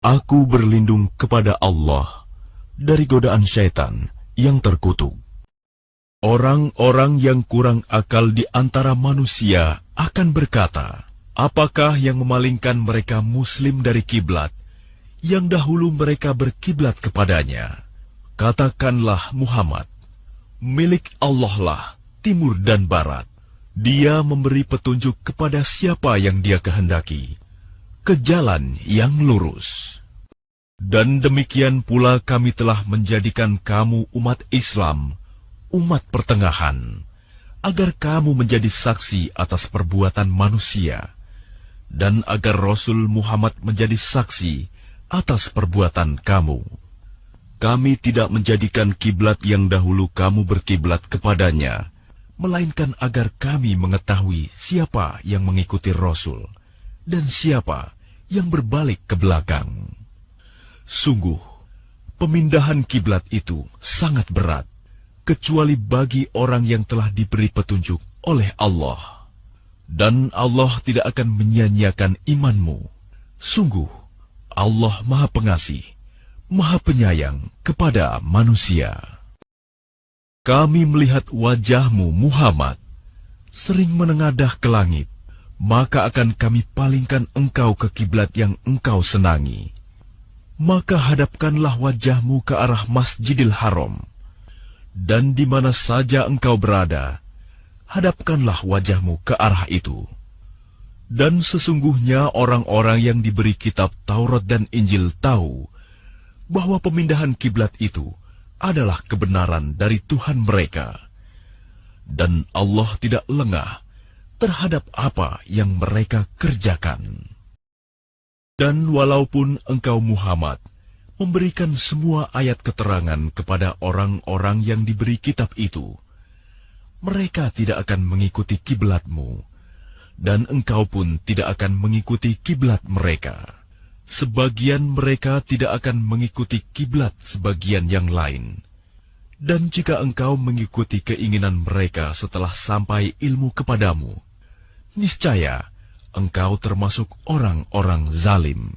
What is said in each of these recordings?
Aku berlindung kepada Allah dari godaan syaitan yang terkutuk. Orang-orang yang kurang akal di antara manusia akan berkata, apakah yang memalingkan mereka muslim dari kiblat yang dahulu mereka berkiblat kepadanya? Katakanlah Muhammad, milik Allah lah timur dan barat. Dia memberi petunjuk kepada siapa yang Dia kehendaki ke jalan yang lurus. Dan demikian pula kami telah menjadikan kamu umat Islam, umat pertengahan, agar kamu menjadi saksi atas perbuatan manusia, dan agar Rasul Muhammad menjadi saksi atas perbuatan kamu. Kami tidak menjadikan kiblat yang dahulu kamu berkiblat kepadanya, melainkan agar kami mengetahui siapa yang mengikuti Rasul, dan siapa yang berbalik ke belakang. Sungguh, pemindahan kiblat itu sangat berat, kecuali bagi orang yang telah diberi petunjuk oleh Allah. Dan Allah tidak akan menyia-nyiakan imanmu. Sungguh, Allah Maha Pengasih, Maha Penyayang kepada manusia. Kami melihat wajahmu, Muhammad, sering menengadah ke langit, maka akan kami palingkan engkau ke kiblat yang engkau senangi. Maka hadapkanlah wajahmu ke arah Masjidil Haram, dan di mana saja engkau berada, hadapkanlah wajahmu ke arah itu. Dan sesungguhnya orang-orang yang diberi kitab Taurat dan Injil tahu bahwa pemindahan kiblat itu adalah kebenaran dari Tuhan mereka, dan Allah tidak lengah terhadap apa yang mereka kerjakan. Dan walaupun engkau Muhammad memberikan semua ayat keterangan kepada orang-orang yang diberi kitab itu, mereka tidak akan mengikuti kiblatmu, dan engkau pun tidak akan mengikuti kiblat mereka. Sebagian mereka tidak akan mengikuti kiblat sebagian yang lain. Dan jika engkau mengikuti keinginan mereka setelah sampai ilmu kepadamu, niscaya engkau termasuk orang-orang zalim.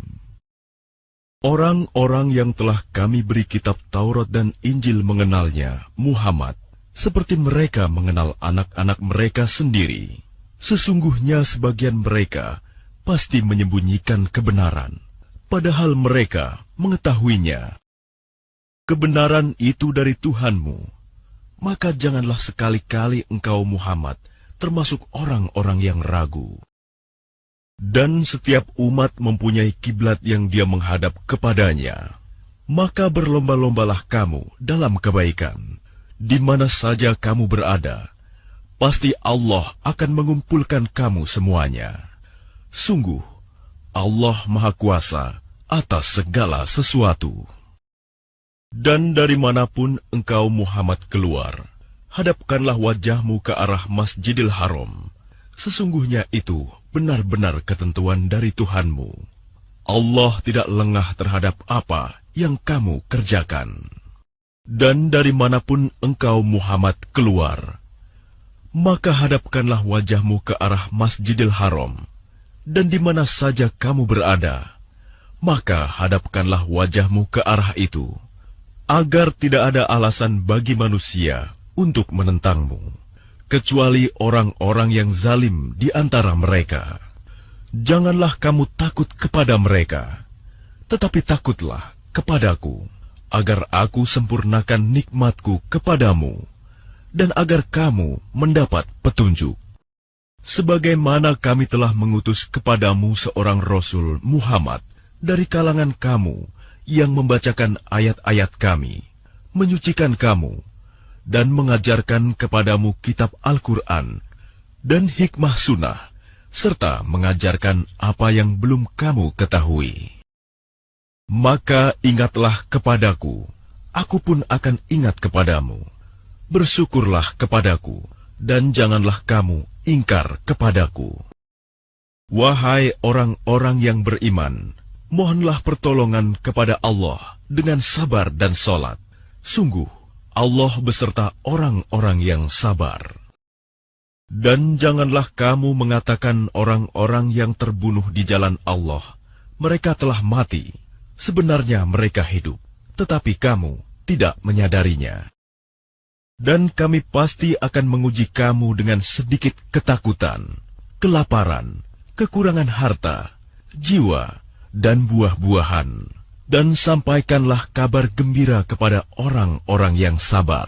Orang-orang yang telah kami beri kitab Taurat dan Injil mengenalnya, Muhammad, seperti mereka mengenal anak-anak mereka sendiri. Sesungguhnya sebagian mereka pasti menyembunyikan kebenaran, padahal mereka mengetahuinya. Kebenaran itu dari Tuhanmu, maka janganlah sekali-kali engkau Muhammad termasuk orang-orang yang ragu. Dan setiap umat mempunyai kiblat yang dia menghadap kepadanya. Maka berlomba-lombalah kamu dalam kebaikan. Di mana saja kamu berada, pasti Allah akan mengumpulkan kamu semuanya. Sungguh, Allah Maha Kuasa atas segala sesuatu. Dan dari manapun engkau Muhammad keluar, hadapkanlah wajahmu ke arah Masjidil Haram. Sesungguhnya itu benar-benar ketentuan dari Tuhanmu. Allah tidak lengah terhadap apa yang kamu kerjakan. Dan dari manapun engkau Muhammad keluar, maka hadapkanlah wajahmu ke arah Masjidil Haram. Dan di mana saja kamu berada, maka hadapkanlah wajahmu ke arah itu, agar tidak ada alasan bagi manusia untuk menentangmu, kecuali orang-orang yang zalim di antara mereka. Janganlah kamu takut kepada mereka, tetapi takutlah kepadaku, agar aku sempurnakan nikmatku kepadamu, dan agar kamu mendapat petunjuk. Sebagaimana kami telah mengutus kepadamu seorang Rasul Muhammad dari kalangan kamu yang membacakan ayat-ayat kami, menyucikan kamu, dan mengajarkan kepadamu kitab Al-Quran dan hikmah sunnah, serta mengajarkan apa yang belum kamu ketahui. Maka ingatlah kepadaku, aku pun akan ingat kepadamu. Bersyukurlah kepadaku, dan janganlah kamu ingkar kepadaku. Wahai orang-orang yang beriman, mohonlah pertolongan kepada Allah dengan sabar dan salat. Sungguh, Allah beserta orang-orang yang sabar. Dan janganlah kamu mengatakan orang-orang yang terbunuh di jalan Allah, mereka telah mati. sebenarnya mereka hidup, tetapi kamu tidak menyadarinya. Dan kami pasti akan menguji kamu dengan sedikit ketakutan, kelaparan, kekurangan harta, jiwa, dan buah-buahan. Dan sampaikanlah kabar gembira kepada orang-orang yang sabar,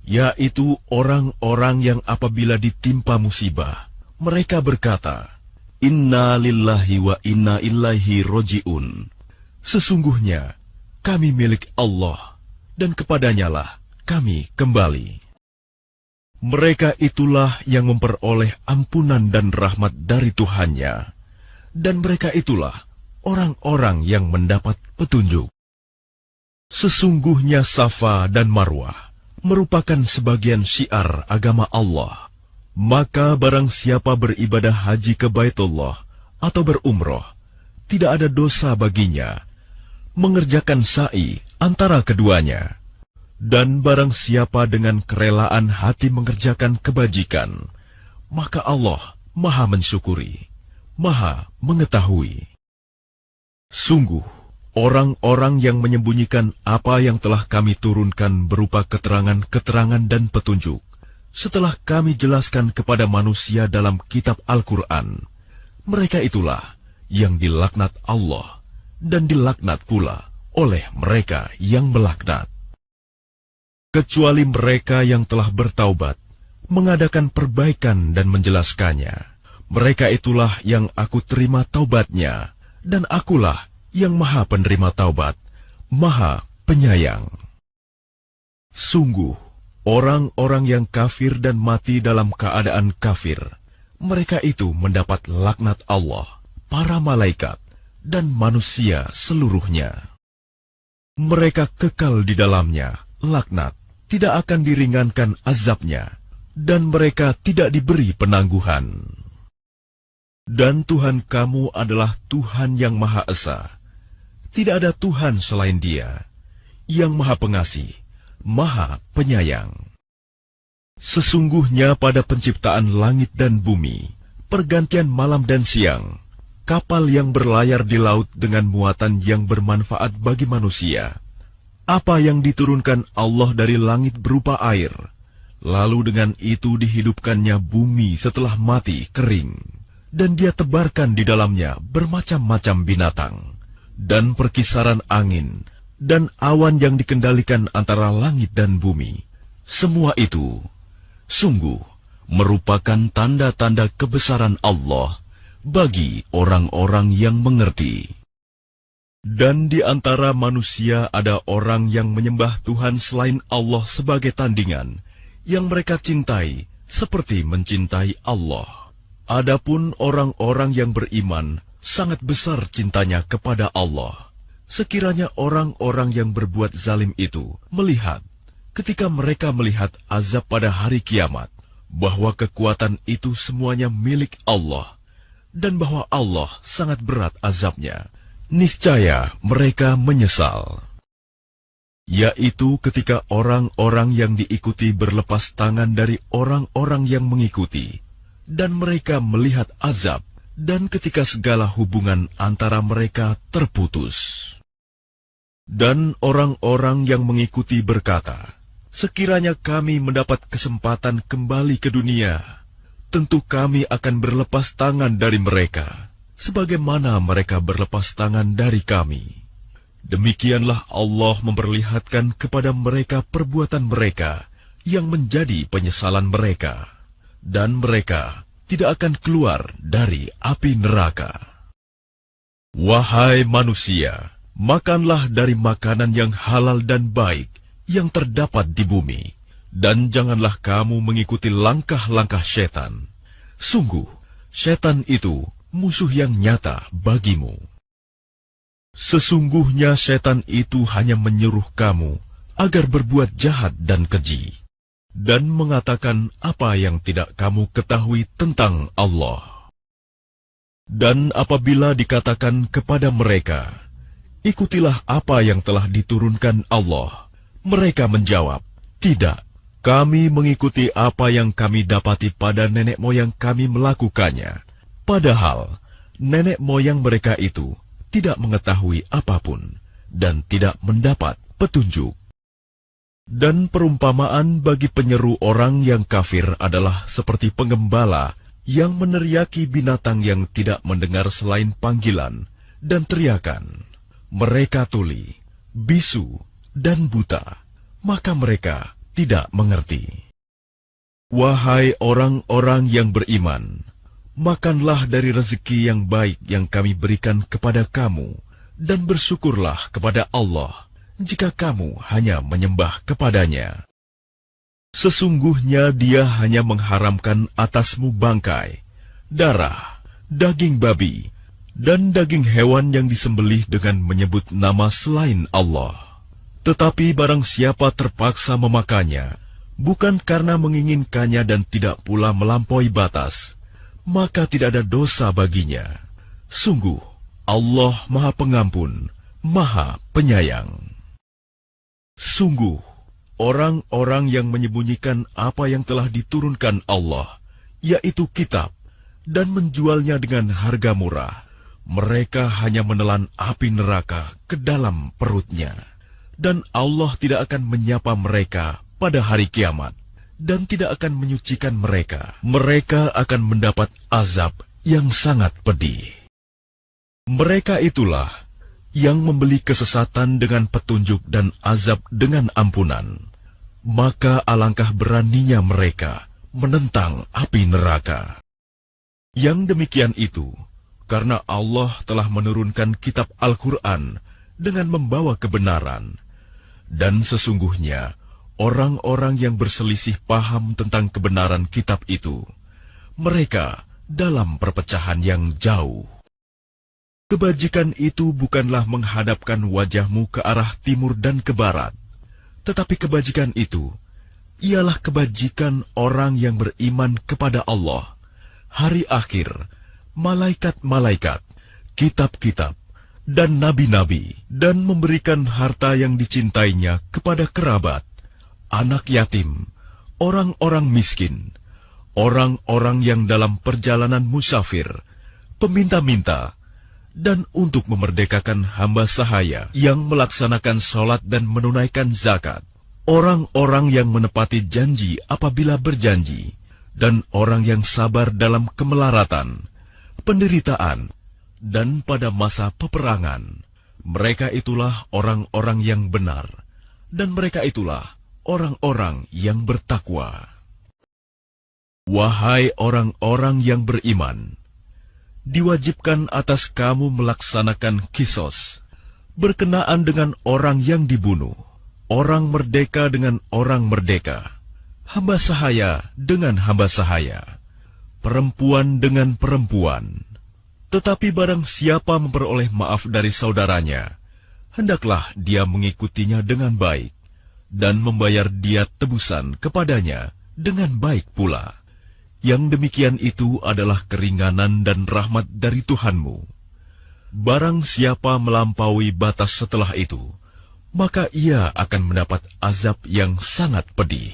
yaitu orang-orang yang apabila ditimpa musibah, mereka berkata, Inna lillahi wa inna ilaihi roji'un. Sesungguhnya kami milik Allah, dan kepadanyalah kami kembali. Mereka itulah yang memperoleh ampunan dan rahmat dari Tuhannya, dan mereka itulah orang-orang yang mendapat petunjuk. Sesungguhnya Safa dan Marwah merupakan sebagian syiar agama Allah. Maka barang siapa beribadah haji ke Baitullah atau berumroh, tidak ada dosa baginya mengerjakan sa'i antara keduanya. Dan barang siapa dengan kerelaan hati mengerjakan kebajikan, maka Allah Maha mensyukuri, Maha mengetahui. Sungguh, orang-orang yang menyembunyikan apa yang telah kami turunkan berupa keterangan-keterangan dan petunjuk, setelah kami jelaskan kepada manusia dalam kitab Al-Quran, mereka itulah yang dilaknat Allah dan dilaknat pula oleh mereka yang melaknat. Kecuali mereka yang telah bertaubat, mengadakan perbaikan dan menjelaskannya, mereka itulah yang aku terima taubatnya, dan akulah yang Maha penerima taubat, Maha penyayang. Sungguh, orang-orang yang kafir dan mati dalam keadaan kafir, mereka itu mendapat laknat Allah, para malaikat, dan manusia seluruhnya. Mereka kekal di dalamnya, laknat, tidak akan diringankan azabnya, dan mereka tidak diberi penangguhan. Dan Tuhan kamu adalah Tuhan yang Maha Esa. Tidak ada Tuhan selain Dia, yang Maha Pengasih, Maha Penyayang. Sesungguhnya pada penciptaan langit dan bumi, pergantian malam dan siang, kapal yang berlayar di laut dengan muatan yang bermanfaat bagi manusia, apa yang diturunkan Allah dari langit berupa air, lalu dengan itu dihidupkannya bumi setelah mati kering, dan Dia tebarkan di dalamnya bermacam-macam binatang, dan perkisaran angin, dan awan yang dikendalikan antara langit dan bumi. Semua itu sungguh merupakan tanda-tanda kebesaran Allah bagi orang-orang yang mengerti. Dan di antara manusia ada orang yang menyembah Tuhan selain Allah sebagai tandingan, yang mereka cintai seperti mencintai Allah. Adapun orang-orang yang beriman sangat besar cintanya kepada Allah. Sekiranya orang-orang yang berbuat zalim itu melihat, ketika mereka melihat azab pada hari kiamat, bahwa kekuatan itu semuanya milik Allah, dan bahwa Allah sangat berat azabnya, niscaya mereka menyesal. Yaitu ketika orang-orang yang diikuti berlepas tangan dari orang-orang yang mengikuti, dan mereka melihat azab, dan ketika segala hubungan antara mereka terputus. Dan orang-orang yang mengikuti berkata, sekiranya kami mendapat kesempatan kembali ke dunia, tentu kami akan berlepas tangan dari mereka, sebagaimana mereka berlepas tangan dari kami. Demikianlah Allah memperlihatkan kepada mereka perbuatan mereka yang menjadi penyesalan mereka, dan mereka tidak akan keluar dari api neraka. Wahai manusia, makanlah dari makanan yang halal dan baik yang terdapat di bumi, dan janganlah kamu mengikuti langkah-langkah setan. Sungguh, setan itu musuh yang nyata bagimu. Sesungguhnya setan itu hanya menyuruh kamu agar berbuat jahat dan keji, dan mengatakan apa yang tidak kamu ketahui tentang Allah. Dan apabila dikatakan kepada mereka, ikutilah apa yang telah diturunkan Allah, mereka menjawab, tidak, kami mengikuti apa yang kami dapati pada nenek moyang kami melakukannya. Padahal nenek moyang mereka itu tidak mengetahui apapun dan tidak mendapat petunjuk. Dan perumpamaan bagi penyeru orang yang kafir adalah seperti penggembala yang meneriaki binatang yang tidak mendengar selain panggilan dan teriakan. Mereka tuli, bisu, dan buta, maka mereka tidak mengerti. Wahai orang-orang yang beriman, makanlah dari rezeki yang baik yang kami berikan kepada kamu, dan bersyukurlah kepada Allah jika kamu hanya menyembah kepadanya. Sesungguhnya Dia hanya mengharamkan atasmu bangkai, darah, daging babi, dan daging hewan yang disembelih dengan menyebut nama selain Allah. Tetapi barang siapa terpaksa memakannya, bukan karena menginginkannya dan tidak pula melampaui batas, maka tidak ada dosa baginya. Sungguh, Allah Maha Pengampun, Maha Penyayang. Sungguh, orang-orang yang menyembunyikan apa yang telah diturunkan Allah, yaitu kitab, dan menjualnya dengan harga murah, mereka hanya menelan api neraka ke dalam perutnya. Dan Allah tidak akan menyapa mereka pada hari kiamat, dan tidak akan menyucikan mereka. Mereka akan mendapat azab yang sangat pedih. Mereka itulah yang membeli kesesatan dengan petunjuk dan azab dengan ampunan. Maka alangkah beraninya mereka menentang api neraka. Yang demikian itu, karena Allah telah menurunkan kitab Al-Quran dengan membawa kebenaran. Dan sesungguhnya, orang-orang yang berselisih paham tentang kebenaran kitab itu, mereka dalam perpecahan yang jauh. Kebajikan itu bukanlah menghadapkan wajahmu ke arah timur dan ke barat, tetapi kebajikan itu ialah kebajikan orang yang beriman kepada Allah, hari akhir, malaikat-malaikat, kitab-kitab, dan nabi-nabi, dan memberikan harta yang dicintainya kepada kerabat, anak yatim, orang-orang miskin, orang-orang yang dalam perjalanan musafir, peminta-minta, dan untuk memerdekakan hamba sahaya yang melaksanakan sholat dan menunaikan zakat, orang-orang yang menepati janji apabila berjanji, dan orang yang sabar dalam kemelaratan, penderitaan, dan pada masa peperangan. Mereka itulah orang-orang yang benar, dan mereka itulah orang-orang yang bertakwa. Wahai orang-orang yang beriman, diwajibkan atas kamu melaksanakan kisos, berkenaan dengan orang yang dibunuh, orang merdeka dengan orang merdeka, hamba sahaya dengan hamba sahaya, perempuan dengan perempuan. Tetapi barang siapa memperoleh maaf dari saudaranya, hendaklah dia mengikutinya dengan baik, dan membayar dia tebusan kepadanya dengan baik pula. Yang demikian itu adalah keringanan dan rahmat dari Tuhanmu. Barang siapa melampaui batas setelah itu, maka ia akan mendapat azab yang sangat pedih.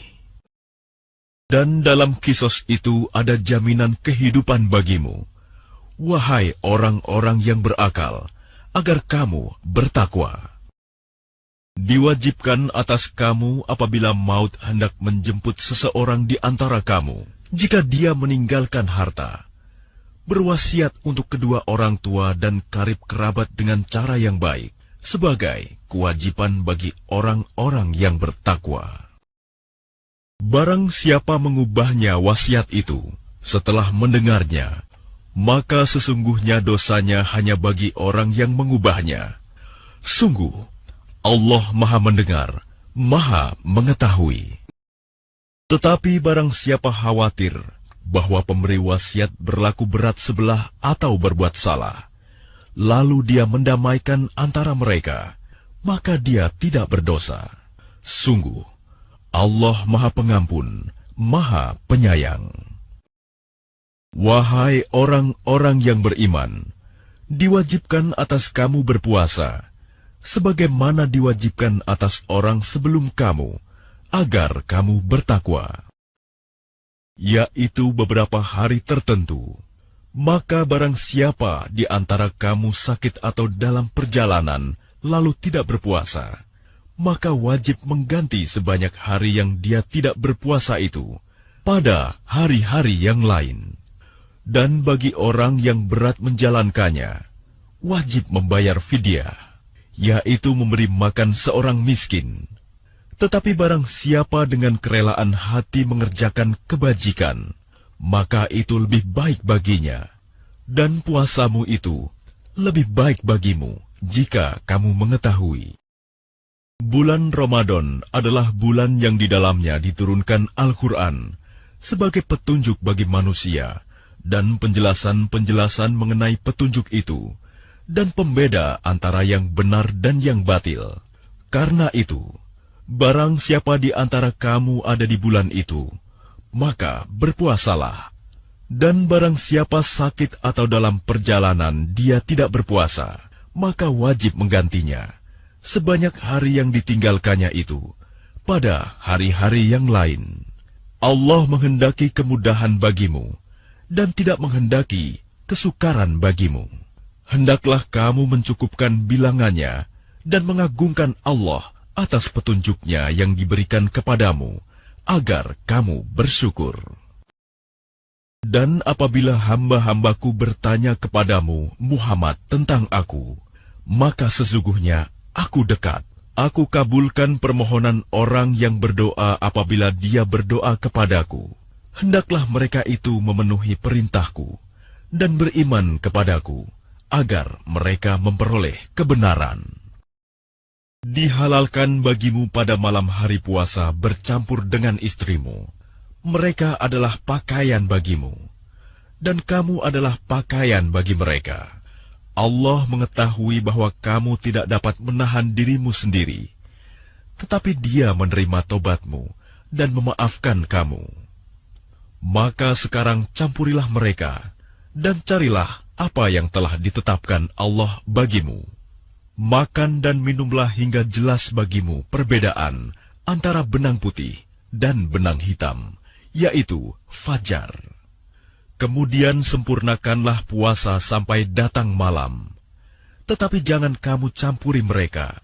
Dan dalam kisos itu ada jaminan kehidupan bagimu, wahai orang-orang yang berakal, agar kamu bertakwa. Diwajibkan atas kamu apabila maut hendak menjemput seseorang di antara kamu, jika dia meninggalkan harta, berwasiat untuk kedua orang tua dan karib kerabat dengan cara yang baik, sebagai kewajiban bagi orang-orang yang bertakwa. Barang siapa mengubahnya wasiat itu setelah mendengarnya, maka sesungguhnya dosanya hanya bagi orang yang mengubahnya. Sungguh, Allah Maha Mendengar, Maha Mengetahui. Tetapi barang siapa khawatir bahwa pemberi wasiat berlaku berat sebelah atau berbuat salah, lalu dia mendamaikan antara mereka, maka dia tidak berdosa. Sungguh, Allah Maha Pengampun, Maha Penyayang. Wahai orang-orang yang beriman, diwajibkan atas kamu berpuasa, sebagaimana diwajibkan atas orang sebelum kamu, agar kamu bertakwa, yaitu beberapa hari tertentu, Maka barang siapa di antara kamu sakit atau dalam perjalanan, lalu tidak berpuasa, maka wajib mengganti sebanyak hari yang dia tidak berpuasa itu pada hari-hari yang lain. Dan bagi orang yang berat menjalankannya, wajib membayar fidyah, yaitu memberi makan seorang miskin. Tetapi barang siapa dengan kerelaan hati mengerjakan kebajikan, maka itu lebih baik baginya, dan puasamu itu lebih baik bagimu jika kamu mengetahui. Bulan Ramadan adalah bulan yang di dalamnya diturunkan Al-Quran sebagai petunjuk bagi manusia dan penjelasan-penjelasan mengenai petunjuk itu dan pembeda antara yang benar dan yang batil. Karena itu, barang siapa di antara kamu ada di bulan itu, maka berpuasalah. Dan barang siapa sakit atau dalam perjalanan dia tidak berpuasa, maka wajib menggantinya sebanyak hari yang ditinggalkannya itu pada hari-hari yang lain. Allah menghendaki kemudahan bagimu dan tidak menghendaki kesukaran bagimu. Hendaklah kamu mencukupkan bilangannya dan mengagungkan Allah atas petunjuknya yang diberikan kepadamu, agar kamu bersyukur. Dan apabila hamba-hambaku bertanya kepadamu, Muhammad, tentang aku, maka sesungguhnya aku dekat. Aku kabulkan permohonan orang yang berdoa apabila dia berdoa kepadaku. Hendaklah mereka itu memenuhi perintahku dan beriman kepadaku, agar mereka memperoleh kebenaran. Dihalalkan bagimu pada malam hari puasa bercampur dengan istrimu. Mereka adalah pakaian bagimu, dan kamu adalah pakaian bagi mereka. Allah mengetahui bahwa kamu tidak dapat menahan dirimu sendiri, tetapi Dia menerima tobatmu dan memaafkan kamu. Maka sekarang campurilah mereka, dan carilah apa yang telah ditetapkan Allah bagimu. Makan dan minumlah hingga jelas bagimu perbedaan antara benang putih dan benang hitam, yaitu fajar. Kemudian sempurnakanlah puasa sampai datang malam. Tetapi jangan kamu campuri mereka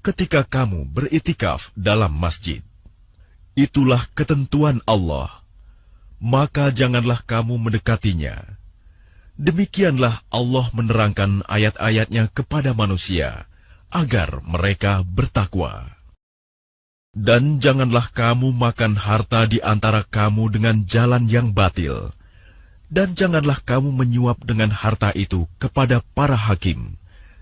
ketika kamu beritikaf dalam masjid. Itulah ketentuan Allah, maka janganlah kamu mendekatinya. Demikianlah Allah menerangkan ayat-ayatnya kepada manusia, agar mereka bertakwa. Dan janganlah kamu makan harta di antara kamu dengan jalan yang batil, dan janganlah kamu menyuap dengan harta itu kepada para hakim,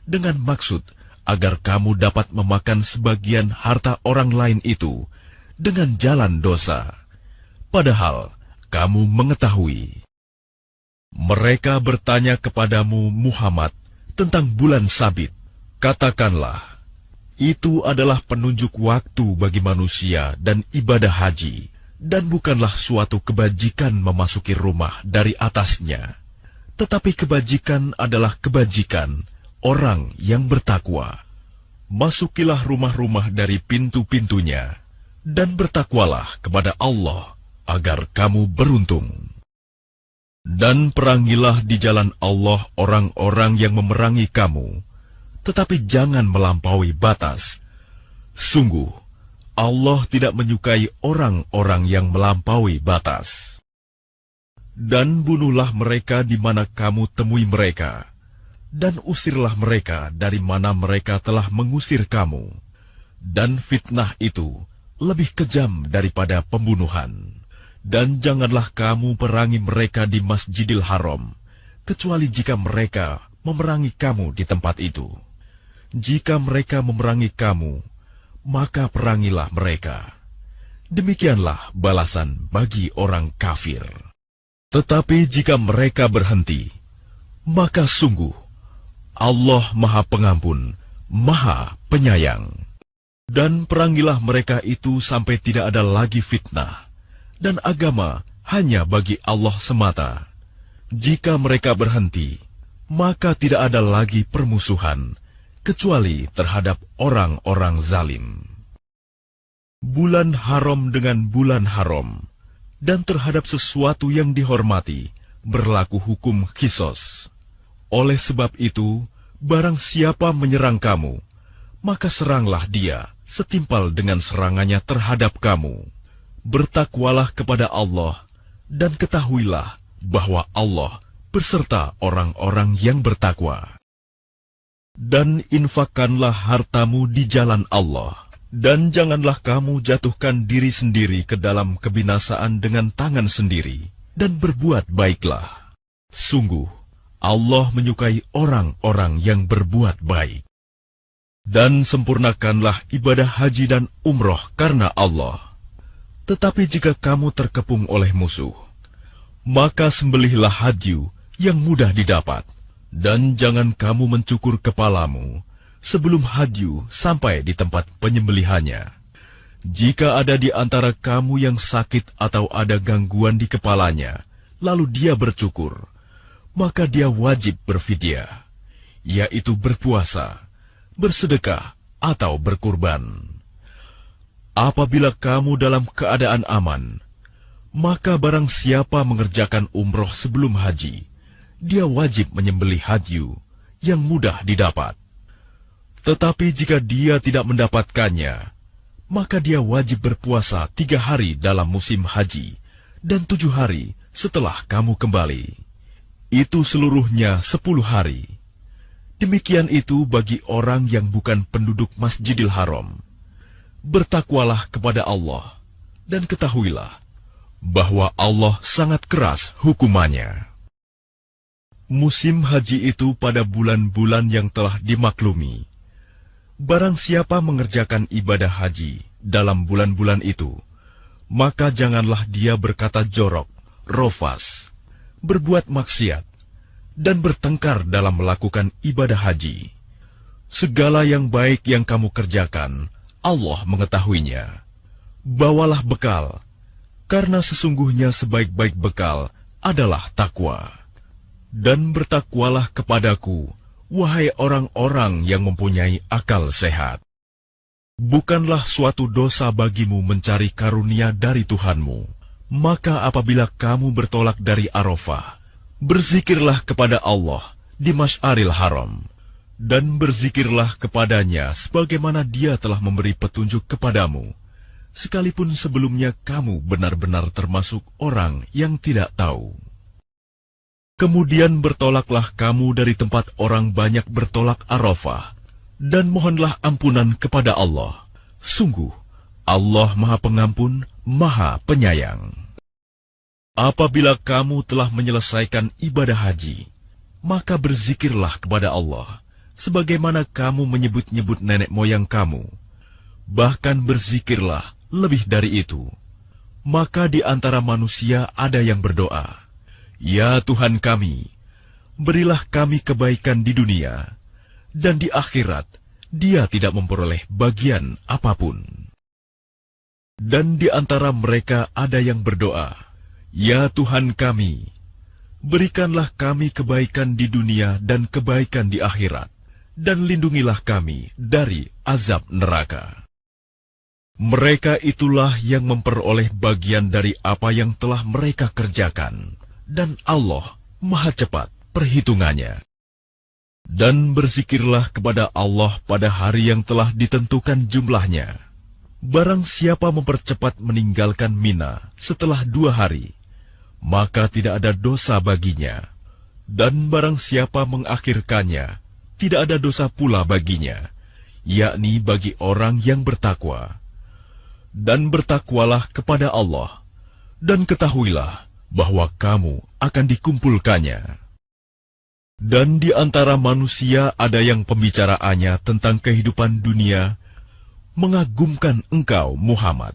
dengan maksud agar kamu dapat memakan sebagian harta orang lain itu dengan jalan dosa, padahal kamu mengetahui. Mereka bertanya kepadamu, Muhammad, tentang bulan Sabit. Katakanlah, itu adalah penunjuk waktu bagi manusia dan ibadah haji, dan bukanlah suatu kebajikan memasuki rumah dari atasnya. Tetapi kebajikan adalah kebajikan orang yang bertakwa. Masukilah rumah-rumah dari pintu-pintunya, dan bertakwalah kepada Allah, agar kamu beruntung. Dan perangilah di jalan Allah orang-orang yang memerangi kamu, tetapi jangan melampaui batas. Sungguh, Allah tidak menyukai orang-orang yang melampaui batas. Dan bunuhlah mereka di mana kamu temui mereka, dan usirlah mereka dari mana mereka telah mengusir kamu. Dan fitnah itu lebih kejam daripada pembunuhan. Dan janganlah kamu perangi mereka di Masjidil Haram, kecuali jika mereka memerangi kamu di tempat itu. Jika mereka memerangi kamu, maka perangilah mereka. Demikianlah balasan bagi orang kafir. Tetapi jika mereka berhenti, maka sungguh Allah Maha Pengampun, Maha Penyayang. Dan perangilah mereka itu sampai tidak ada lagi fitnah, dan agama hanya bagi Allah semata. Jika mereka berhenti, maka tidak ada lagi permusuhan, kecuali terhadap orang-orang zalim. Bulan haram dengan bulan haram, dan terhadap sesuatu yang dihormati, berlaku hukum qisas. Oleh sebab itu, barang siapa menyerang kamu, maka seranglah dia setimpal dengan serangannya terhadap kamu. Bertakwalah kepada Allah, dan ketahuilah bahwa Allah berserta orang-orang yang bertakwa. Dan infakkanlah hartamu di jalan Allah, dan janganlah kamu jatuhkan diri sendiri ke dalam kebinasaan dengan tangan sendiri, dan berbuat baiklah. Sungguh, Allah menyukai orang-orang yang berbuat baik. Dan sempurnakanlah ibadah haji dan umroh karena Allah. Tetapi jika kamu terkepung oleh musuh, maka sembelihlah hadyu yang mudah didapat, dan jangan kamu mencukur kepalamu sebelum hadyu sampai di tempat penyembelihannya. Jika ada di antara kamu yang sakit atau ada gangguan di kepalanya, lalu dia bercukur, maka dia wajib berfidyah, yaitu berpuasa, bersedekah, atau berkurban. Apabila kamu dalam keadaan aman, maka barang siapa mengerjakan umroh sebelum haji, dia wajib menyembelih hadyu yang mudah didapat. Tetapi jika dia tidak mendapatkannya, maka dia wajib berpuasa 3 hari dalam musim haji, dan 7 hari setelah kamu kembali. Itu seluruhnya 10 hari. Demikian itu bagi orang yang bukan penduduk Masjidil Haram. Bertakwalah kepada Allah, dan ketahuilah bahwa Allah sangat keras hukumannya. Musim haji itu pada bulan-bulan yang telah dimaklumi. Barang siapa mengerjakan ibadah haji dalam bulan-bulan itu, maka janganlah dia berkata jorok, rofas, berbuat maksiat, dan bertengkar dalam melakukan ibadah haji. Segala yang baik yang kamu kerjakan, Allah mengetahuinya. Bawalah bekal, karena sesungguhnya sebaik-baik bekal adalah takwa. Dan bertakwalah kepadaku, wahai orang-orang yang mempunyai akal sehat. Bukanlah suatu dosa bagimu mencari karunia dari Tuhanmu. Maka apabila kamu bertolak dari Arafah, berzikirlah kepada Allah di Masy'aril Haram, dan berzikirlah kepadanya sebagaimana Dia telah memberi petunjuk kepadamu, sekalipun sebelumnya kamu benar-benar termasuk orang yang tidak tahu. Kemudian bertolaklah kamu dari tempat orang banyak bertolak Arafah, dan mohonlah ampunan kepada Allah. Sungguh, Allah Maha Pengampun, Maha Penyayang. Apabila kamu telah menyelesaikan ibadah haji, maka berzikirlah kepada Allah, sebagaimana kamu menyebut-nyebut nenek moyang kamu. Bahkan berzikirlah lebih dari itu. Maka di antara manusia ada yang berdoa, "Ya Tuhan kami, berilah kami kebaikan di dunia, dan di akhirat dia tidak memperoleh bagian apapun." Dan di antara mereka ada yang berdoa, "Ya Tuhan kami, berikanlah kami kebaikan di dunia dan kebaikan di akhirat, dan lindungilah kami dari azab neraka." Mereka itulah yang memperoleh bagian dari apa yang telah mereka kerjakan, dan Allah Maha cepat perhitungannya. Dan berzikirlah kepada Allah pada hari yang telah ditentukan jumlahnya. Barang siapa mempercepat meninggalkan Mina setelah 2 hari, maka tidak ada dosa baginya. Dan barang siapa mengakhirkannya, tidak ada dosa pula baginya, yakni bagi orang yang bertakwa. Dan bertakwalah kepada Allah, dan ketahuilah bahwa kamu akan dikumpulkannya. Dan di antara manusia ada yang pembicaraannya tentang kehidupan dunia mengagumkan engkau Muhammad,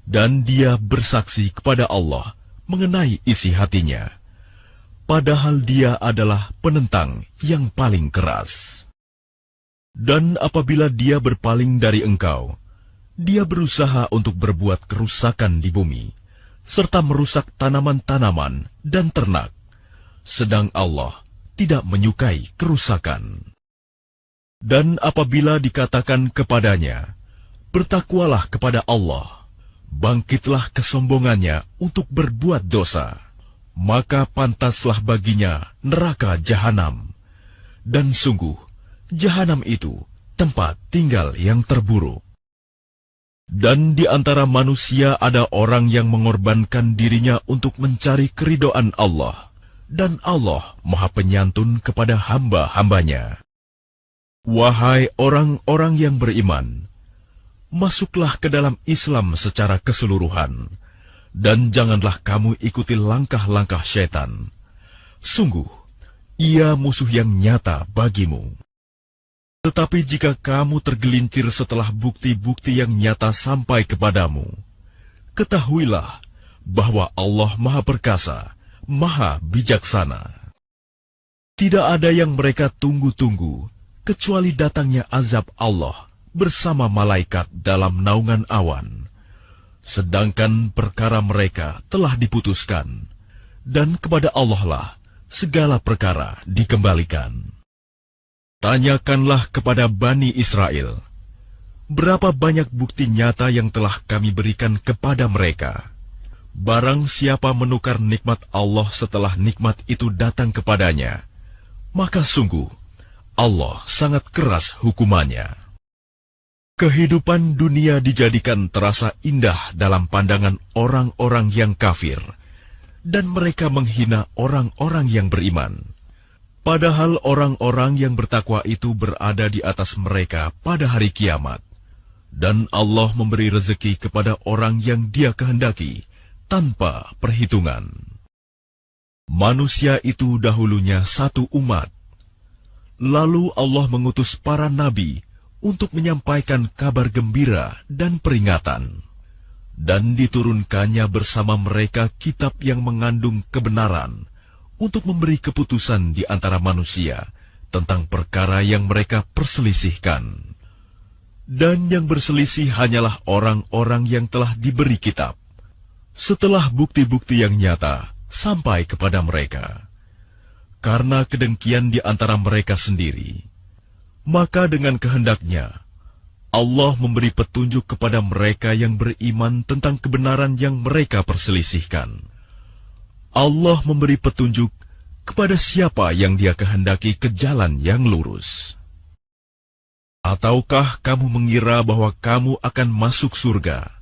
dan dia bersaksi kepada Allah mengenai isi hatinya, padahal dia adalah penentang yang paling keras. Dan apabila dia berpaling dari engkau, dia berusaha untuk berbuat kerusakan di bumi, serta merusak tanaman-tanaman dan ternak, sedang Allah tidak menyukai kerusakan. Dan apabila dikatakan kepadanya, "Bertakwalah kepada Allah," bangkitlah kesombongannya untuk berbuat dosa, maka pantaslah baginya neraka jahanam. Dan sungguh, jahanam itu tempat tinggal yang terburuk. Dan di antara manusia ada orang yang mengorbankan dirinya untuk mencari keridhaan Allah, dan Allah Maha Penyantun kepada hamba-hambanya. Wahai orang-orang yang beriman, masuklah ke dalam Islam secara keseluruhan, dan janganlah kamu ikuti langkah-langkah syaitan. Sungguh, ia musuh yang nyata bagimu. Tetapi jika kamu tergelincir setelah bukti-bukti yang nyata sampai kepadamu, ketahuilah bahwa Allah Maha Perkasa, Maha Bijaksana. Tidak ada yang mereka tunggu-tunggu, kecuali datangnya azab Allah bersama malaikat dalam naungan awan. Sedangkan perkara mereka telah diputuskan, dan kepada Allah lah segala perkara dikembalikan. Tanyakanlah kepada Bani Israel, berapa banyak bukti nyata yang telah kami berikan kepada mereka. Barang siapa menukar nikmat Allah setelah nikmat itu datang kepadanya, maka sungguh Allah sangat keras hukumannya. Kehidupan dunia dijadikan terasa indah dalam pandangan orang-orang yang kafir, dan mereka menghina orang-orang yang beriman. Padahal orang-orang yang bertakwa itu berada di atas mereka pada hari kiamat, dan Allah memberi rezeki kepada orang yang Dia kehendaki tanpa perhitungan. Manusia itu dahulunya satu umat. Lalu Allah mengutus para nabi untuk menyampaikan kabar gembira dan peringatan, dan diturunkannya bersama mereka kitab yang mengandung kebenaran untuk memberi keputusan di antara manusia tentang perkara yang mereka perselisihkan. Dan yang berselisih hanyalah orang-orang yang telah diberi kitab, setelah bukti-bukti yang nyata sampai kepada mereka. Karena kedengkian di antara mereka sendiri, maka dengan kehendaknya, Allah memberi petunjuk kepada mereka yang beriman tentang kebenaran yang mereka perselisihkan. Allah memberi petunjuk kepada siapa yang Dia kehendaki ke jalan yang lurus. Ataukah kamu mengira bahwa kamu akan masuk surga,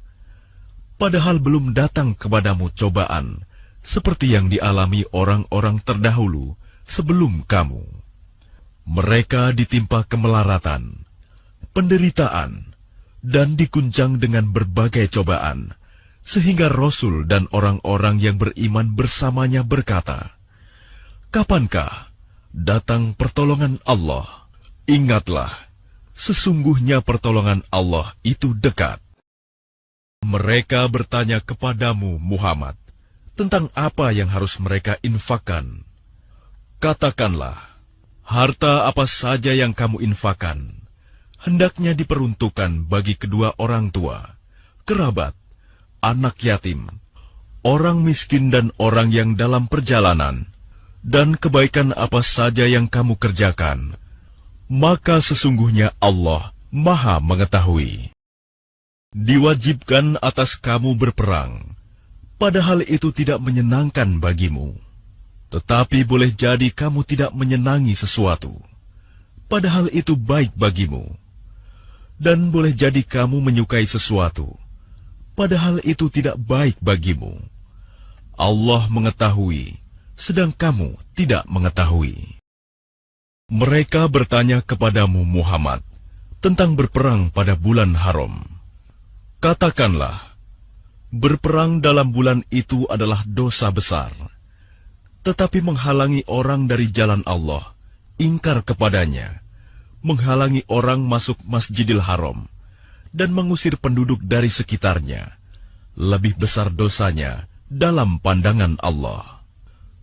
padahal belum datang kepadamu cobaan, seperti yang dialami orang-orang terdahulu sebelum kamu? Mereka ditimpa kemelaratan, penderitaan, dan diguncang dengan berbagai cobaan, sehingga Rasul dan orang-orang yang beriman bersamanya berkata, "Kapankah datang pertolongan Allah? Ingatlah, sesungguhnya pertolongan Allah itu dekat." Mereka bertanya kepadamu, Muhammad, tentang apa yang harus mereka infakkan. Katakanlah, harta apa saja yang kamu infakkan, hendaknya diperuntukkan bagi kedua orang tua, kerabat, anak yatim, orang miskin dan orang yang dalam perjalanan, dan kebaikan apa saja yang kamu kerjakan, maka sesungguhnya Allah Maha Mengetahui. Diwajibkan atas kamu berperang, padahal itu tidak menyenangkan bagimu. Tetapi boleh jadi kamu tidak menyenangi sesuatu, padahal itu baik bagimu. Dan boleh jadi kamu menyukai sesuatu, padahal itu tidak baik bagimu. Allah mengetahui, sedang kamu tidak mengetahui. Mereka bertanya kepadamu, Muhammad, tentang berperang pada bulan haram. Katakanlah, berperang dalam bulan itu adalah dosa besar. Tetapi menghalangi orang dari jalan Allah, ingkar kepadanya, menghalangi orang masuk Masjidil Haram, dan mengusir penduduk dari sekitarnya, lebih besar dosanya dalam pandangan Allah.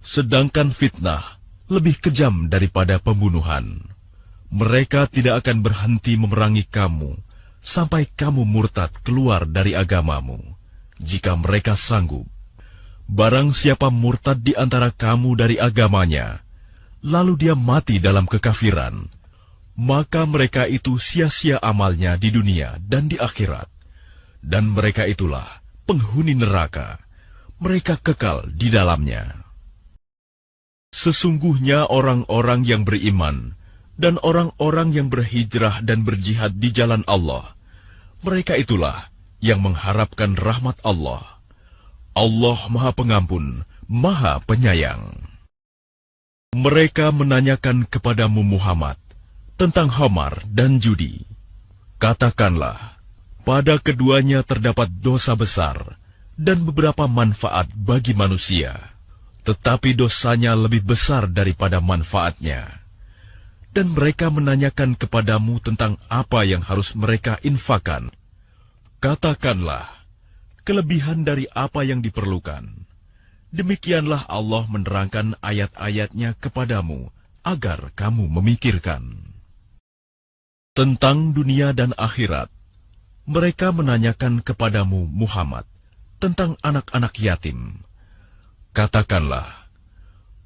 Sedangkan fitnah lebih kejam daripada pembunuhan. Mereka tidak akan berhenti memerangi kamu sampai kamu murtad keluar dari agamamu, jika mereka sanggup. Barang siapa murtad di antara kamu dari agamanya, lalu dia mati dalam kekafiran, maka mereka itu sia-sia amalnya di dunia dan di akhirat, dan mereka itulah penghuni neraka, mereka kekal di dalamnya. Sesungguhnya orang-orang yang beriman dan orang-orang yang berhijrah dan berjihad di jalan Allah, mereka itulah yang mengharapkan rahmat Allah. Allah Maha Pengampun, Maha Penyayang. Mereka menanyakan kepadamu Muhammad tentang khamar dan judi. Katakanlah, pada keduanya terdapat dosa besar dan beberapa manfaat bagi manusia, tetapi dosanya lebih besar daripada manfaatnya. Dan mereka menanyakan kepadamu tentang apa yang harus mereka infakkan. Katakanlah, kelebihan dari apa yang diperlukan. Demikianlah Allah menerangkan ayat-ayatnya kepadamu, agar kamu memikirkan. Tentang dunia dan akhirat, mereka menanyakan kepadamu Muhammad tentang anak-anak yatim. Katakanlah,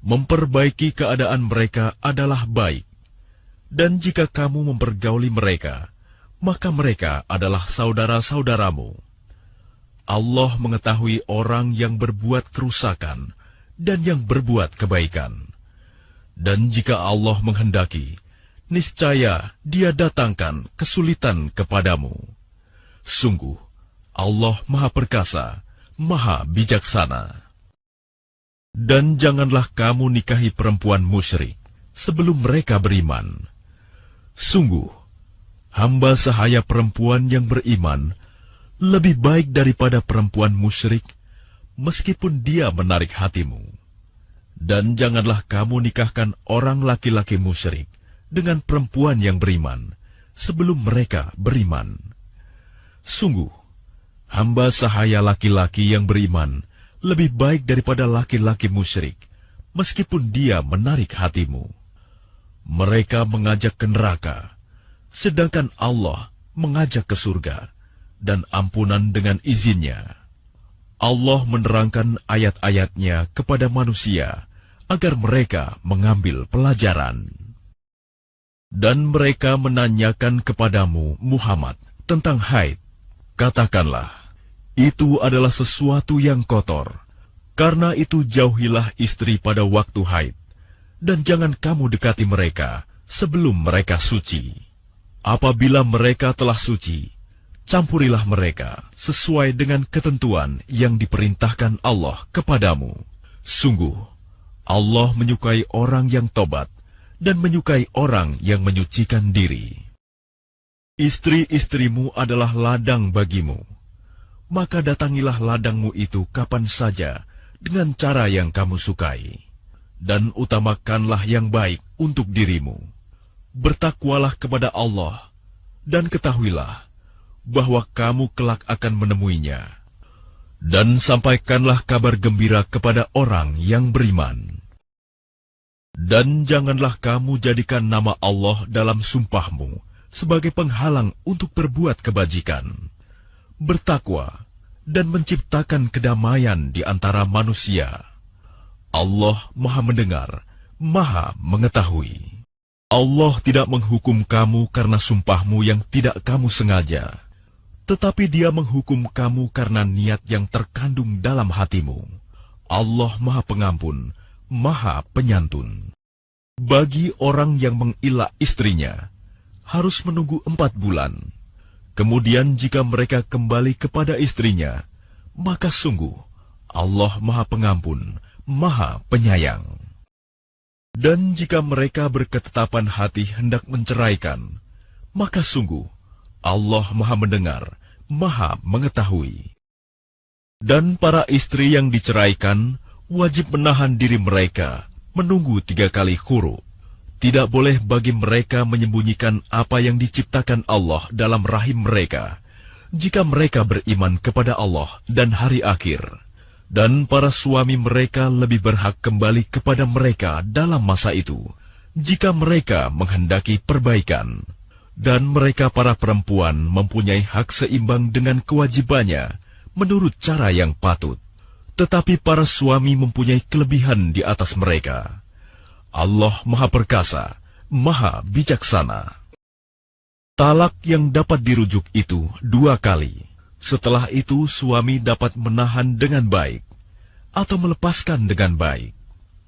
memperbaiki keadaan mereka adalah baik, dan jika kamu mempergauli mereka, maka mereka adalah saudara-saudaramu. Allah mengetahui orang yang berbuat kerusakan dan yang berbuat kebaikan. Dan jika Allah menghendaki, niscaya Dia datangkan kesulitan kepadamu. Sungguh, Allah Maha Perkasa, Maha Bijaksana. Dan janganlah kamu nikahi perempuan musyrik sebelum mereka beriman. Sungguh, hamba sahaya perempuan yang beriman lebih baik daripada perempuan musyrik, meskipun dia menarik hatimu. Dan janganlah kamu nikahkan orang laki-laki musyrik dengan perempuan yang beriman sebelum mereka beriman. Sungguh, hamba sahaya laki-laki yang beriman lebih baik daripada laki-laki musyrik, meskipun dia menarik hatimu. Mereka mengajak ke neraka, sedangkan Allah mengajak ke surga, dan ampunan dengan izinnya. Allah menerangkan ayat-ayatnya kepada manusia, agar mereka mengambil pelajaran. Dan mereka menanyakan kepadamu, Muhammad, tentang haid. Katakanlah, itu adalah sesuatu yang kotor. Karena itu jauhilah istri pada waktu haid, dan jangan kamu dekati mereka sebelum mereka suci. Apabila mereka telah suci, campurilah mereka sesuai dengan ketentuan yang diperintahkan Allah kepadamu. Sungguh, Allah menyukai orang yang tobat dan menyukai orang yang menyucikan diri. Istri-istrimu adalah ladang bagimu. Maka datangilah ladangmu itu kapan saja dengan cara yang kamu sukai, dan utamakanlah yang baik untuk dirimu. Bertakwalah kepada Allah, dan ketahuilah bahwa kamu kelak akan menemuinya. Dan sampaikanlah kabar gembira kepada orang yang beriman. Dan janganlah kamu jadikan nama Allah dalam sumpahmu sebagai penghalang untuk berbuat kebajikan. Bertakwa dan menciptakan kedamaian di antara manusia. Allah Maha Mendengar, Maha Mengetahui. Allah tidak menghukum kamu karena sumpahmu yang tidak kamu sengaja, tetapi Dia menghukum kamu karena niat yang terkandung dalam hatimu. Allah Maha Pengampun, Maha Penyantun. Bagi orang yang mengilah istrinya, harus menunggu 4 bulan. Kemudian jika mereka kembali kepada istrinya, maka sungguh Allah Maha Pengampun, Maha Penyayang. Dan jika mereka berketetapan hati hendak menceraikan, maka sungguh Allah Maha Mendengar, Maha Mengetahui. Dan para istri yang diceraikan wajib menahan diri mereka menunggu 3 kali khuru. Tidak boleh bagi mereka menyembunyikan apa yang diciptakan Allah dalam rahim mereka, jika mereka beriman kepada Allah dan hari akhir. Dan para suami mereka lebih berhak kembali kepada mereka dalam masa itu, jika mereka menghendaki perbaikan. Dan mereka para perempuan mempunyai hak seimbang dengan kewajibannya, menurut cara yang patut. Tetapi para suami mempunyai kelebihan di atas mereka. Allah Maha Perkasa, Maha Bijaksana. Talak yang dapat dirujuk itu 2 kali. Setelah itu suami dapat menahan dengan baik, atau melepaskan dengan baik.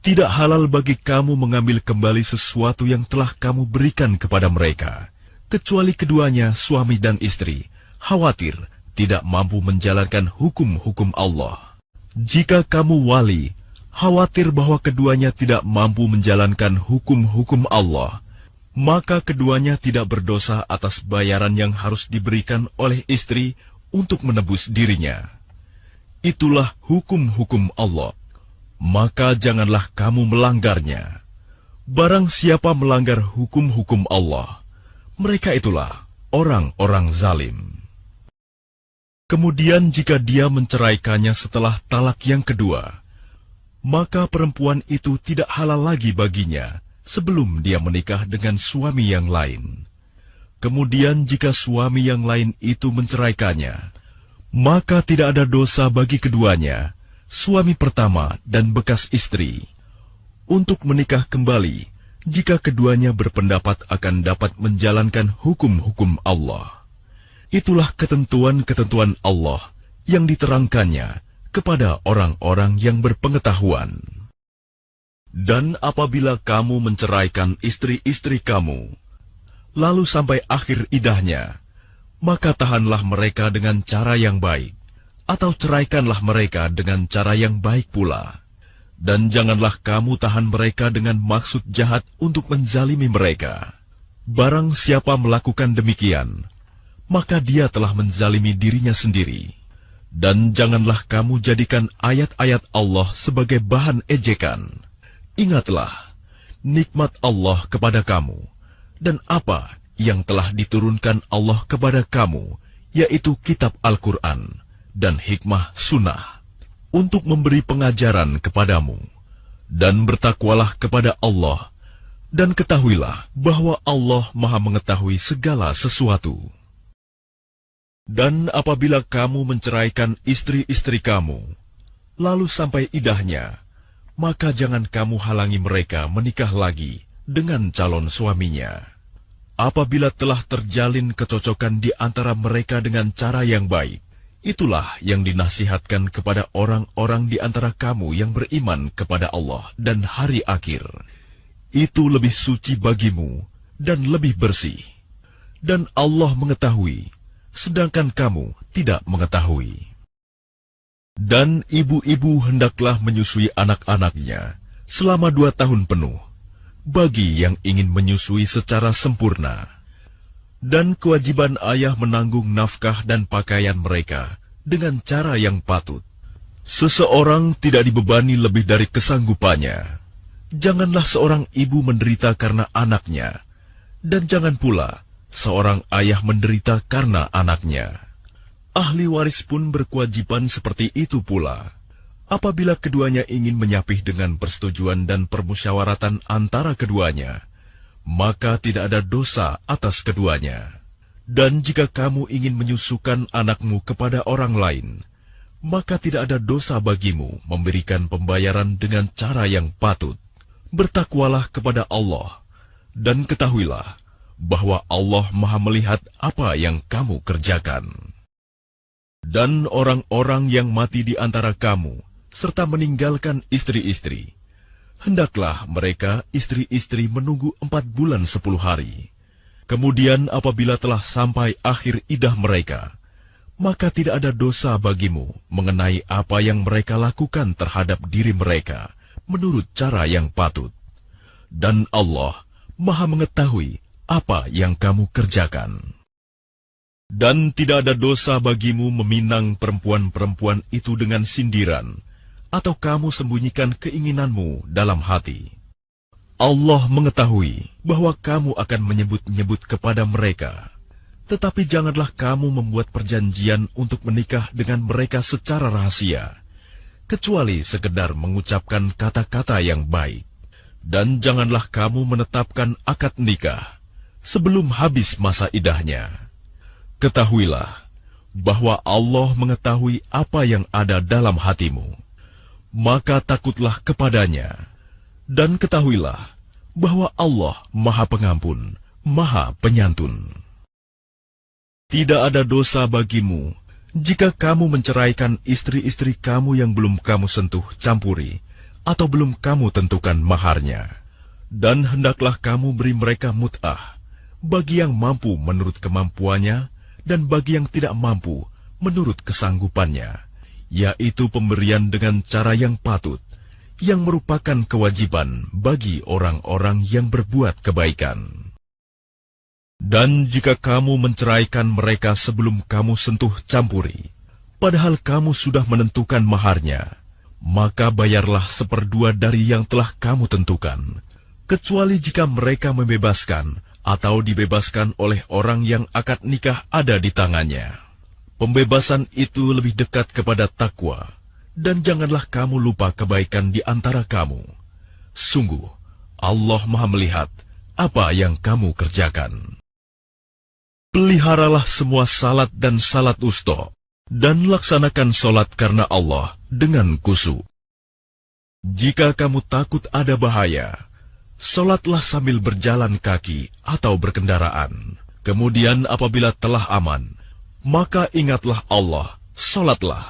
Tidak halal bagi kamu mengambil kembali sesuatu yang telah kamu berikan kepada mereka, kecuali keduanya suami dan istri, khawatir tidak mampu menjalankan hukum-hukum Allah. Jika kamu wali, khawatir bahwa keduanya tidak mampu menjalankan hukum-hukum Allah, maka keduanya tidak berdosa atas bayaran yang harus diberikan oleh istri untuk menebus dirinya. Itulah hukum-hukum Allah. Maka janganlah kamu melanggarnya. Barang siapa melanggar hukum-hukum Allah, mereka itulah orang-orang zalim. Kemudian jika dia menceraikannya setelah talak yang kedua, maka perempuan itu tidak halal lagi baginya sebelum dia menikah dengan suami yang lain. Kemudian jika suami yang lain itu menceraikannya, maka tidak ada dosa bagi keduanya, suami pertama dan bekas istri, untuk menikah kembali jika keduanya berpendapat akan dapat menjalankan hukum-hukum Allah. Itulah ketentuan-ketentuan Allah yang diterangkannya kepada orang-orang yang berpengetahuan. Dan apabila kamu menceraikan istri-istri kamu, lalu sampai akhir idahnya, maka tahanlah mereka dengan cara yang baik, atau ceraikanlah mereka dengan cara yang baik pula. Dan janganlah kamu tahan mereka dengan maksud jahat untuk menzalimi mereka. Barang siapa melakukan demikian, maka dia telah menzalimi dirinya sendiri. Dan janganlah kamu jadikan ayat-ayat Allah sebagai bahan ejekan. Ingatlah nikmat Allah kepada kamu, dan apa yang telah diturunkan Allah kepada kamu, yaitu kitab Al-Quran dan hikmah sunnah, untuk memberi pengajaran kepadamu. Dan bertakwalah kepada Allah, dan ketahuilah bahwa Allah Maha mengetahui segala sesuatu. Dan apabila kamu menceraikan istri-istri kamu, lalu sampai idahnya, maka jangan kamu halangi mereka menikah lagi dengan calon suaminya. Apabila telah terjalin kecocokan di antara mereka dengan cara yang baik, itulah yang dinasihatkan kepada orang-orang di antara kamu yang beriman kepada Allah dan hari akhir. Itu lebih suci bagimu dan lebih bersih. Dan Allah mengetahui, sedangkan kamu tidak mengetahui. Dan ibu-ibu hendaklah menyusui anak-anaknya selama 2 tahun penuh, bagi yang ingin menyusui secara sempurna. Dan kewajiban ayah menanggung nafkah dan pakaian mereka dengan cara yang patut. Seseorang tidak dibebani lebih dari kesanggupannya. Janganlah seorang ibu menderita karena anaknya, dan jangan pula seorang ayah menderita karena anaknya. Ahli waris pun berkewajiban seperti itu pula. Apabila keduanya ingin menyapih dengan persetujuan dan permusyawaratan antara keduanya, maka tidak ada dosa atas keduanya. Dan jika kamu ingin menyusukan anakmu kepada orang lain, maka tidak ada dosa bagimu memberikan pembayaran dengan cara yang patut. Bertakwalah kepada Allah, dan ketahuilah bahwa Allah Maha melihat apa yang kamu kerjakan. Dan orang-orang yang mati di antara kamu, serta meninggalkan istri-istri, hendaklah mereka istri-istri menunggu 4 bulan 10 hari. Kemudian apabila telah sampai akhir idah mereka, maka tidak ada dosa bagimu mengenai apa yang mereka lakukan terhadap diri mereka, menurut cara yang patut. Dan Allah Maha mengetahui apa yang kamu kerjakan. Dan tidak ada dosa bagimu meminang perempuan-perempuan itu dengan sindiran, atau kamu sembunyikan keinginanmu dalam hati. Allah mengetahui bahwa kamu akan menyebut-nyebut kepada mereka, tetapi janganlah kamu membuat perjanjian untuk menikah dengan mereka secara rahasia, kecuali sekedar mengucapkan kata-kata yang baik. Dan janganlah kamu menetapkan akad nikah sebelum habis masa idahnya. Ketahuilah bahwa Allah mengetahui apa yang ada dalam hatimu, maka takutlah kepadanya, dan ketahuilah bahwa Allah Maha Pengampun, Maha Penyantun. Tidak ada dosa bagimu jika kamu menceraikan istri-istri kamu yang belum kamu sentuh campuri, atau belum kamu tentukan maharnya. Dan hendaklah kamu beri mereka mut'ah, bagi yang mampu menurut kemampuannya, dan bagi yang tidak mampu menurut kesanggupannya, yaitu pemberian dengan cara yang patut, yang merupakan kewajiban bagi orang-orang yang berbuat kebaikan. Dan jika kamu menceraikan mereka sebelum kamu sentuh campuri, padahal kamu sudah menentukan maharnya, maka bayarlah 1/2 dari yang telah kamu tentukan, kecuali jika mereka membebaskan atau dibebaskan oleh orang yang akad nikah ada di tangannya. Pembebasan itu lebih dekat kepada takwa, dan janganlah kamu lupa kebaikan di antara kamu. Sungguh, Allah Maha melihat apa yang kamu kerjakan. Peliharalah semua salat dan salat wusta, dan laksanakan salat karena Allah dengan khusyuk. Jika kamu takut ada bahaya, salatlah sambil berjalan kaki atau berkendaraan. Kemudian apabila telah aman, maka ingatlah Allah, salatlah,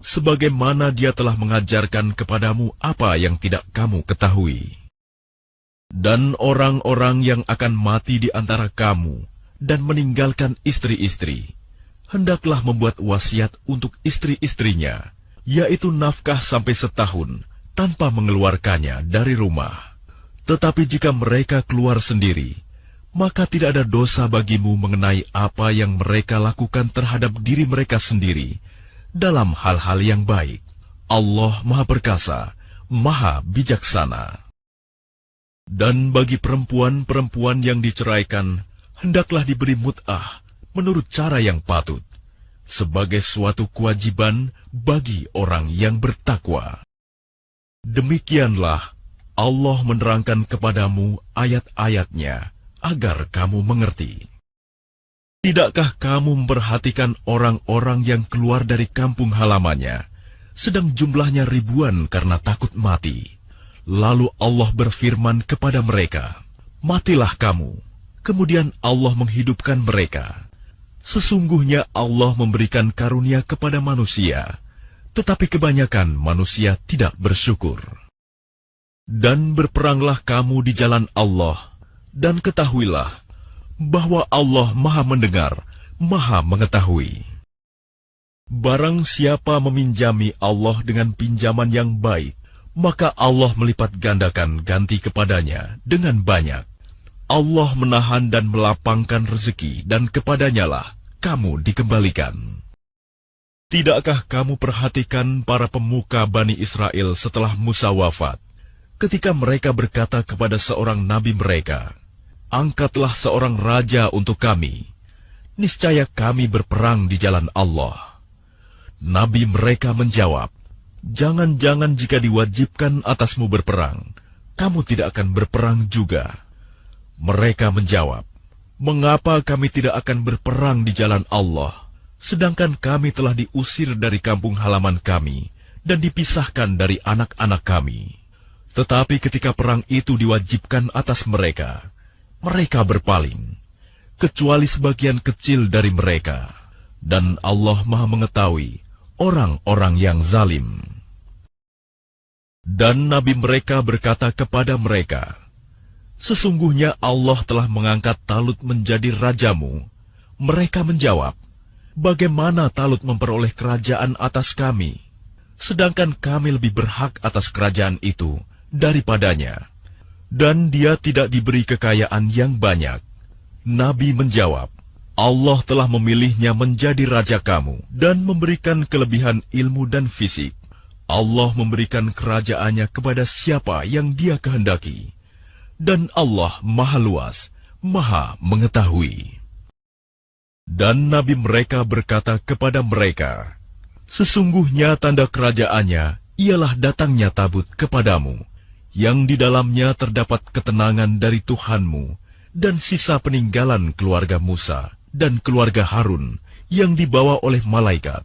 sebagaimana Dia telah mengajarkan kepadamu apa yang tidak kamu ketahui. Dan orang-orang yang akan mati di antara kamu dan meninggalkan istri-istri, hendaklah membuat wasiat untuk istri-istrinya, yaitu nafkah sampai setahun tanpa mengeluarkannya dari rumah. Tetapi jika mereka keluar sendiri, maka tidak ada dosa bagimu mengenai apa yang mereka lakukan terhadap diri mereka sendiri dalam hal-hal yang baik. Allah Maha Perkasa, Maha Bijaksana. Dan bagi perempuan-perempuan yang diceraikan, hendaklah diberi mut'ah menurut cara yang patut, sebagai suatu kewajiban bagi orang yang bertakwa. Demikianlah Allah menerangkan kepadamu ayat-ayatnya agar kamu mengerti. Tidakkah kamu memperhatikan orang-orang yang keluar dari kampung halamannya, sedang jumlahnya ribuan karena takut mati? Lalu Allah berfirman kepada mereka, "Matilah kamu." Kemudian Allah menghidupkan mereka. Sesungguhnya Allah memberikan karunia kepada manusia, tetapi kebanyakan manusia tidak bersyukur. Dan berperanglah kamu di jalan Allah, dan ketahuilah bahwa Allah Maha Mendengar, Maha Mengetahui. Barang siapa meminjami Allah dengan pinjaman yang baik, maka Allah melipat gandakan ganti kepadanya dengan banyak. Allah menahan dan melapangkan rezeki, dan kepadanyalah kamu dikembalikan. Tidakkah kamu perhatikan para pemuka Bani Israel setelah Musa wafat, ketika mereka berkata kepada seorang nabi mereka, "Angkatlah seorang raja untuk kami, niscaya kami berperang di jalan Allah." Nabi mereka menjawab, "Jangan-jangan jika diwajibkan atasmu berperang, kamu tidak akan berperang juga." Mereka menjawab, "Mengapa kami tidak akan berperang di jalan Allah, sedangkan kami telah diusir dari kampung halaman kami dan dipisahkan dari anak-anak kami?" Tetapi ketika perang itu diwajibkan atas mereka, mereka berpaling, kecuali sebagian kecil dari mereka. Dan Allah Maha Mengetahui orang-orang yang zalim. Dan nabi mereka berkata kepada mereka, "Sesungguhnya Allah telah mengangkat Talut menjadi rajamu." Mereka menjawab, "Bagaimana Talut memperoleh kerajaan atas kami, sedangkan kami lebih berhak atas kerajaan itu daripadanya, dan dia tidak diberi kekayaan yang banyak." Nabi menjawab, "Allah telah memilihnya menjadi raja kamu dan memberikan kelebihan ilmu dan fisik. Allah memberikan kerajaannya kepada siapa yang Dia kehendaki. Dan Allah Maha Luas, Maha Mengetahui." Dan nabi mereka berkata kepada mereka, "Sesungguhnya tanda kerajaannya ialah datangnya tabut kepadamu, yang di dalamnya terdapat ketenangan dari Tuhanmu, dan sisa peninggalan keluarga Musa dan keluarga Harun yang dibawa oleh malaikat.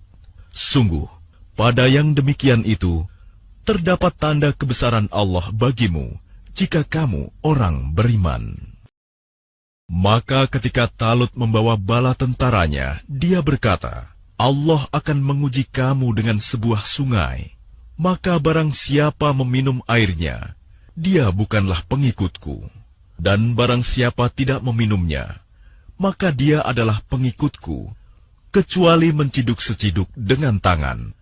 Sungguh, pada yang demikian itu, terdapat tanda kebesaran Allah bagimu, jika kamu orang beriman." Maka ketika Talut membawa bala tentaranya, dia berkata, "Allah akan menguji kamu dengan sebuah sungai." maka barang siapa meminum airnya, dia bukanlah pengikutku. Dan barang siapa tidak meminumnya, maka dia adalah pengikutku, kecuali menciduk seciduk dengan tangan.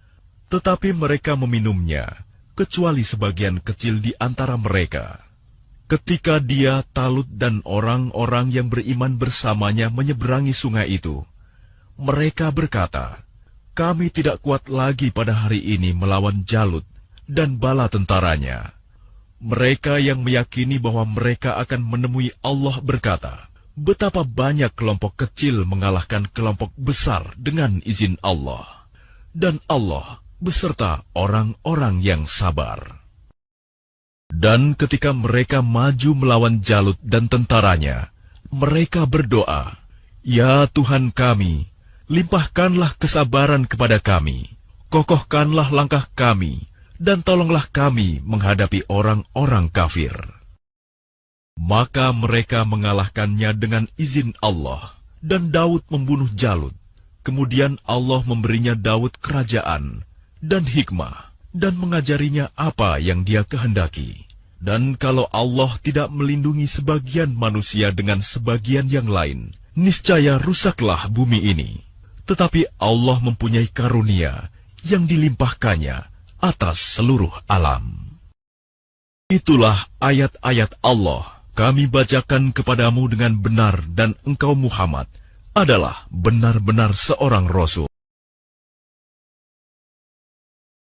Tetapi mereka meminumnya, kecuali sebagian kecil di antara mereka. Ketika dia, Talut dan orang-orang yang beriman bersamanya menyeberangi sungai itu, mereka berkata, "Kami tidak kuat lagi pada hari ini melawan Jalut dan bala tentaranya." Mereka yang meyakini bahwa mereka akan menemui Allah berkata, "Betapa banyak kelompok kecil mengalahkan kelompok besar dengan izin Allah, dan Allah beserta orang-orang yang sabar." Dan ketika mereka maju melawan Jalut dan tentaranya, mereka berdoa, "Ya Tuhan kami, limpahkanlah kesabaran kepada kami, kokohkanlah langkah kami, dan tolonglah kami menghadapi orang-orang kafir." Maka mereka mengalahkannya dengan izin Allah, dan Daud membunuh Jalut. Kemudian Allah memberinya Daud kerajaan dan hikmah, dan mengajarinya apa yang dia kehendaki. Dan kalau Allah tidak melindungi sebagian manusia dengan sebagian yang lain, niscaya rusaklah bumi ini. Tetapi Allah mempunyai karunia yang dilimpahkannya atas seluruh alam. Itulah ayat-ayat Allah kami bacakan kepadamu dengan benar, dan engkau Muhammad adalah benar-benar seorang Rasul.